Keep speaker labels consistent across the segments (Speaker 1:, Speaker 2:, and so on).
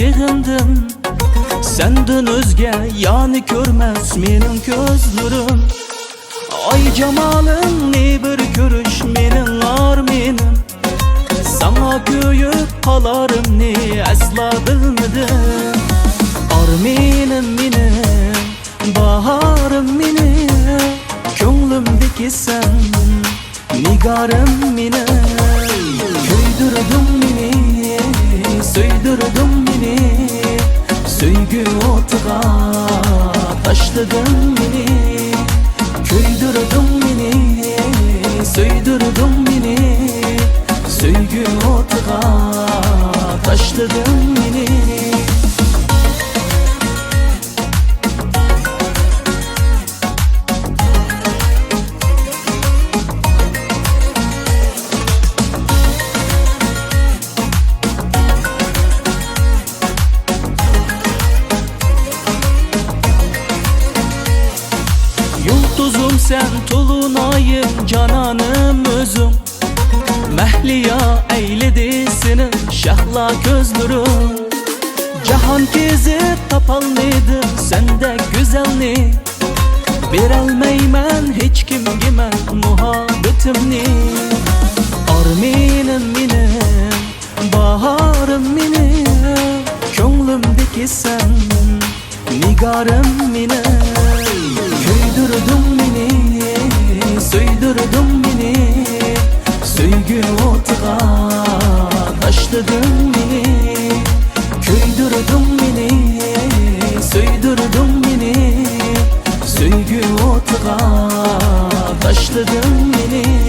Speaker 1: sig'indim. Senden özge yani görmez menin gözlerim. Ay jamalın ne bir görüş menin armenim. Sana köyüp kalarım ne asla bilmedim. Armenim menim, baharım menim. Könglimdeki sen, nigarım menim. Köydürdün beni, söydürdün beni. Söygü otuğa taşladın beni. Köydürdün beni, söydürdün beni. Söygü otuğa taşladın beni. Yıldızım sen tulunayım cananım özüm. Mehliya eyledi senin şahla gözlerim. Cahan gezip tapalmaydı sende güzelni. Berelmeymen hiç kimgime muhabbetimni. Armenim menim, baharım menim. Könglimdeki sen, nigarım menim. Köydürdün beni, söydürdün beni. Söygü otuğa taşladın beni. Köydürdün beni, söydürdün beni. Söygü otuğa taşladın beni.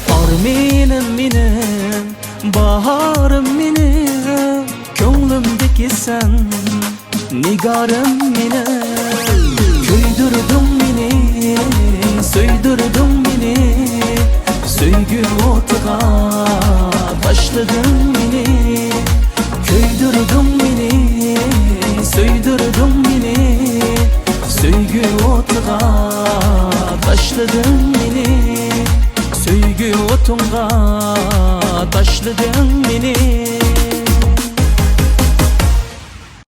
Speaker 1: Armenim menim, baharım menim. Könglimdeki sen, nigarım menim. Köydürdün beni, söydürdün beni. Söygü otuğa taşladın beni. Köydürdün beni, söydürdün beni. Söygü otuğa taşladın beni. Söygü otunga taşladın beni.